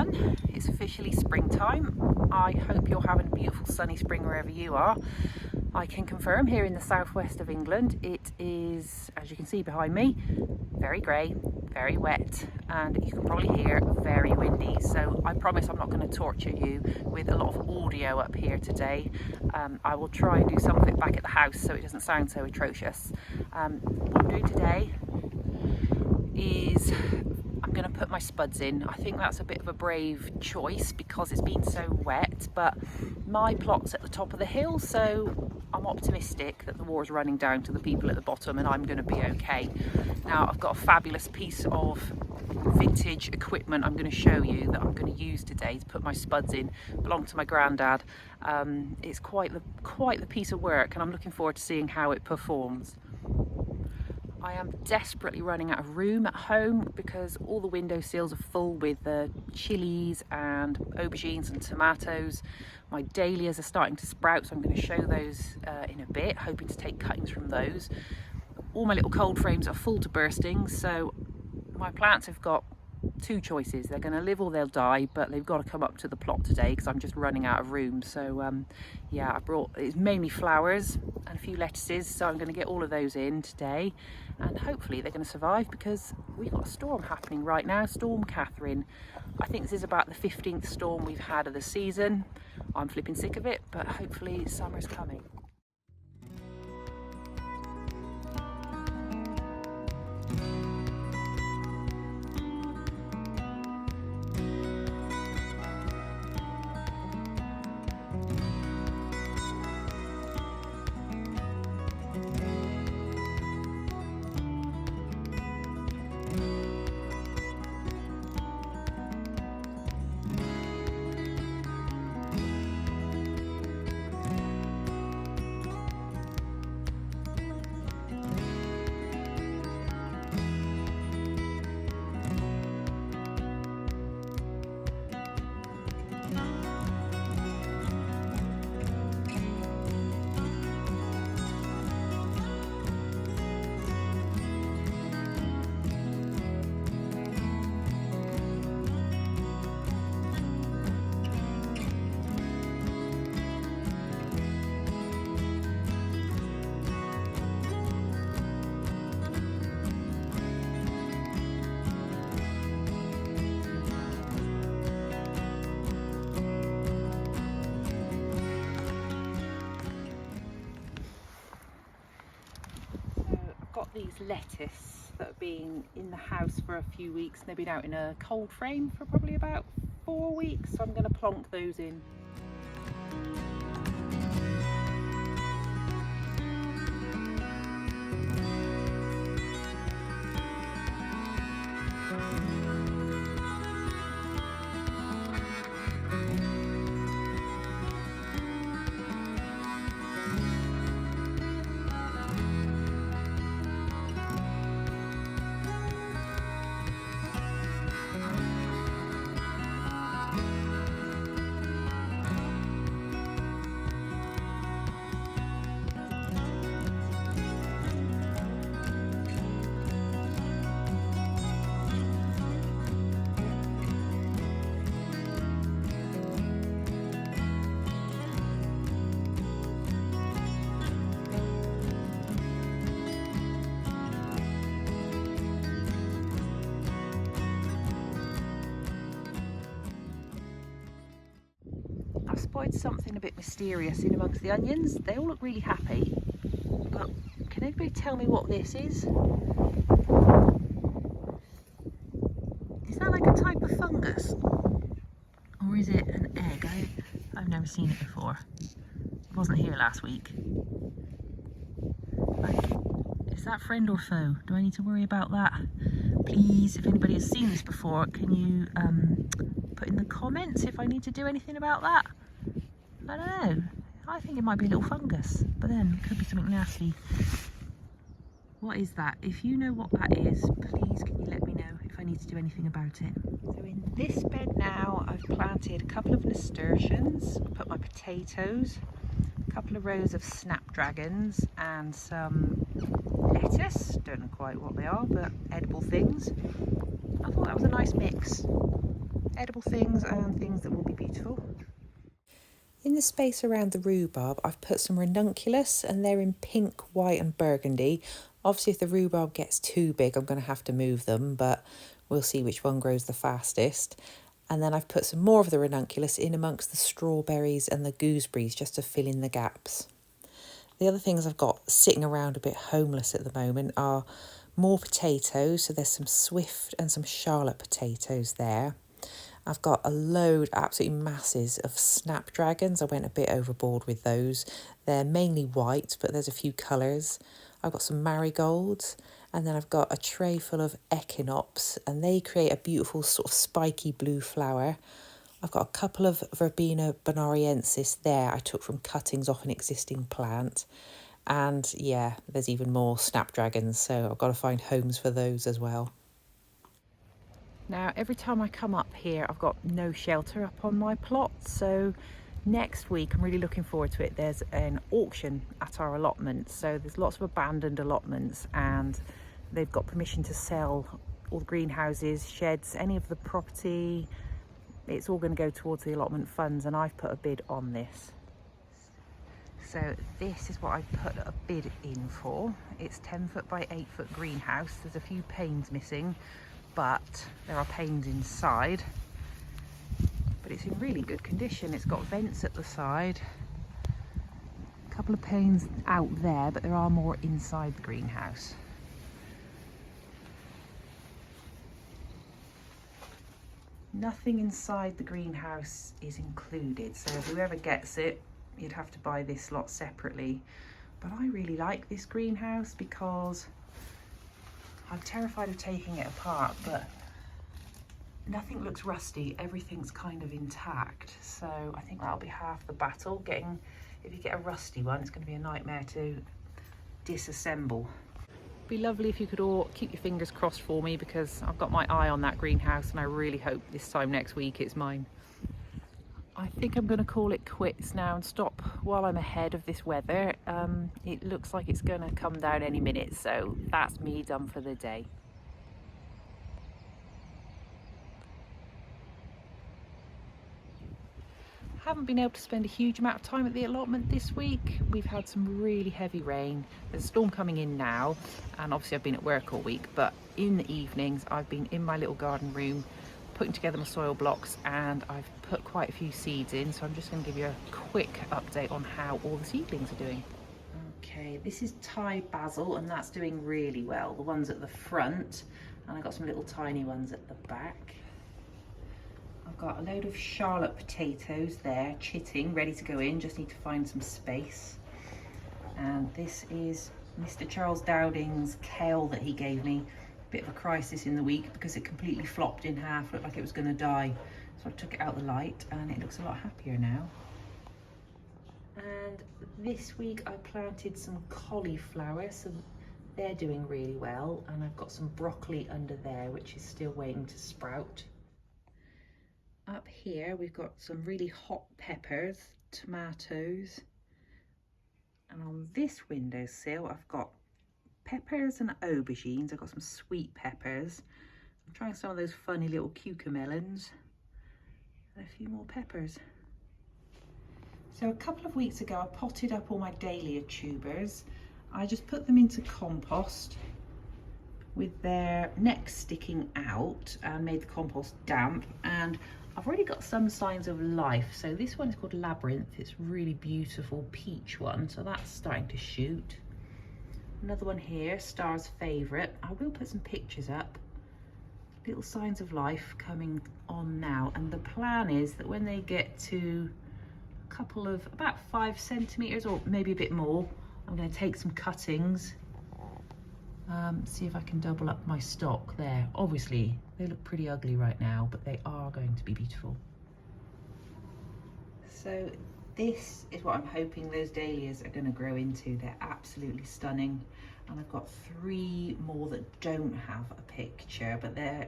everyone, it's officially springtime. I hope you're having a beautiful sunny spring wherever you are. I can confirm here in the southwest of England it is, as you can see behind me, very grey, very wet, and you can probably hear very windy. So I promise I'm not going to torture you with a lot of audio up here today. I will try and do some of it back at the house so it doesn't sound so atrocious. What I'm doing today is I'm going to put my spuds in. I think that's a bit of a brave choice because it's been so wet, but my plot's at the top of the hill, so I'm optimistic that the water's running down to the people at the bottom and I'm going to be okay. Now I've got a fabulous piece of vintage equipment I'm going to show you that I'm going to use today to put my spuds in. It belonged to my granddad. It's quite the piece of work and I'm looking forward to seeing how it performs. I am desperately running out of room at home because all the window sills are full with chilies and aubergines and tomatoes. My dahlias are starting to sprout, so I'm going to show those in a bit, hoping to take cuttings from those. All my little cold frames are full to bursting, so my plants have got two choices. They're going to live or they'll die, but they've got to come up to the plot today because I'm just running out of room. So yeah, I brought, it's mainly flowers and a few lettuces, so I'm going to get all of those in today and hopefully they're going to survive because we've got a storm happening right now, Storm Catherine. I think this is about the 15th storm we've had of the season. I'm flipping sick of it, but hopefully summer's coming. These lettuce that have been in the house for a few weeks. They've been out in a cold frame for probably about 4 weeks, so I'm going to plonk those in. I've spotted something a bit mysterious in amongst the onions. They all look really happy, but can anybody tell me what this is? Is that like a type of fungus? Or is it an egg? I've never seen it before. It wasn't here last week. Is that friend or foe? Do I need to worry about that? Please, if anybody has seen this before, can you put in the comments if I need to do anything about that? I don't know. I think it might be a little fungus, but then it could be something nasty. What is that? If you know what that is, please can you let me know if I need to do anything about it. So in this bed now, I've planted a couple of nasturtiums, put my potatoes, a couple of rows of snapdragons and some lettuce. Don't know quite what they are, but edible things. I thought that was a nice mix. edible things and things that will be beautiful. In the space around the rhubarb, I've put some ranunculus, and they're in pink, white and burgundy. Obviously, if the rhubarb gets too big, I'm going to have to move them, but we'll see which one grows the fastest. And then I've put some more of the ranunculus in amongst the strawberries and the gooseberries just to fill in the gaps. The other things I've got sitting around a bit homeless at the moment are more potatoes. So there's some swift and some Charlotte potatoes there. I've got a load, absolutely masses of snapdragons. I went a bit overboard with those. They're mainly white, but there's a few colours. I've got some marigolds, and then I've got a tray full of echinops, and they create a beautiful sort of spiky blue flower. I've got a couple of Verbena bonariensis there I took from cuttings off an existing plant. And yeah, there's even more snapdragons, so I've got to find homes for those as well. Now, every time I come up here, I've got no shelter up on my plot. So next week, I'm really looking forward to it. There's an auction at our allotment. So there's lots of abandoned allotments, and they've got permission to sell all the greenhouses, sheds, any of the property. It's all going to go towards the allotment funds, and I've put a bid on this. So this is what I put a bid in for. It's 10 foot by 8 foot greenhouse. There's a few panes missing, but there are panes inside, but it's in really good condition. It's got vents at the side, a couple of panes out there, but there are more inside the greenhouse. Nothing inside the greenhouse is included, so whoever gets it, you'd have to buy this lot separately. But I really like this greenhouse because I'm terrified of taking it apart, but nothing looks rusty, everything's kind of intact. So I think that'll be half the battle. If you get a rusty one, it's going to be a nightmare to disassemble. It'd be lovely if you could all keep your fingers crossed for me, because I've got my eye on that greenhouse and I really hope this time next week it's mine. I think I'm going to call it quits now and stop while I'm ahead of this weather. It looks like it's going to come down any minute, so that's me done for the day. Haven't been able to spend a huge amount of time at the allotment this week. We've had some really heavy rain. There's a storm coming in now, and obviously I've been at work all week, but in the evenings I've been in my little garden room putting together my soil blocks, and I've put quite a few seeds in, so I'm just going to give you a quick update on how all the seedlings are doing. Okay, this is Thai basil, and that's doing really well. The ones at the front, and I've got some little tiny ones at the back. I've got a load of Charlotte potatoes there, chitting, ready to go in, just need to find some space. And this is Mr. Charles Dowding's kale that he gave me. Bit of a crisis in the week because it completely flopped in half, looked like it was going to die. So I took it out the light and it looks a lot happier now. And this week I planted some cauliflower, so they're doing really well. And I've got some broccoli under there, which is still waiting to sprout. Up here we've got some really hot peppers, tomatoes. And on this windowsill I've got peppers and aubergines. I've got some sweet peppers. I'm trying some of those funny little cucamelons and a few more peppers. So a couple of weeks ago I potted up all my dahlia tubers. I just put them into compost with their necks sticking out and made the compost damp, and I've already got some signs of life. So this one is called Labyrinth. It's a really beautiful peach one, so that's starting to shoot. Another one here, Star's Favourite. I will put some pictures up. Little signs of life coming on now, and the plan is that when they get to a couple of about 5 centimetres or maybe a bit more, I'm going to take some cuttings, see if I can double up my stock there. Obviously they look pretty ugly right now, but they are going to be beautiful. So this is what I'm hoping those dahlias are going to grow into. They're absolutely stunning, and I've got 3 more that don't have a picture, but they're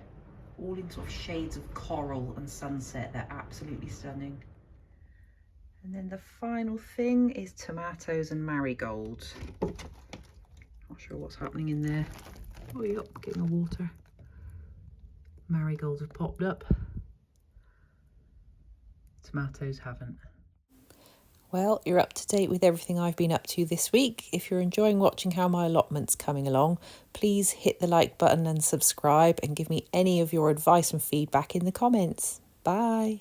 all in sort of shades of coral and sunset. They're absolutely stunning. And then the final thing is tomatoes and marigolds. Not sure what's happening in there. Oh, yep, getting the water. Marigolds have popped up. Tomatoes haven't. Well, you're up to date with everything I've been up to this week. If you're enjoying watching how my allotment's coming along, please hit the like button and subscribe, and give me any of your advice and feedback in the comments. Bye.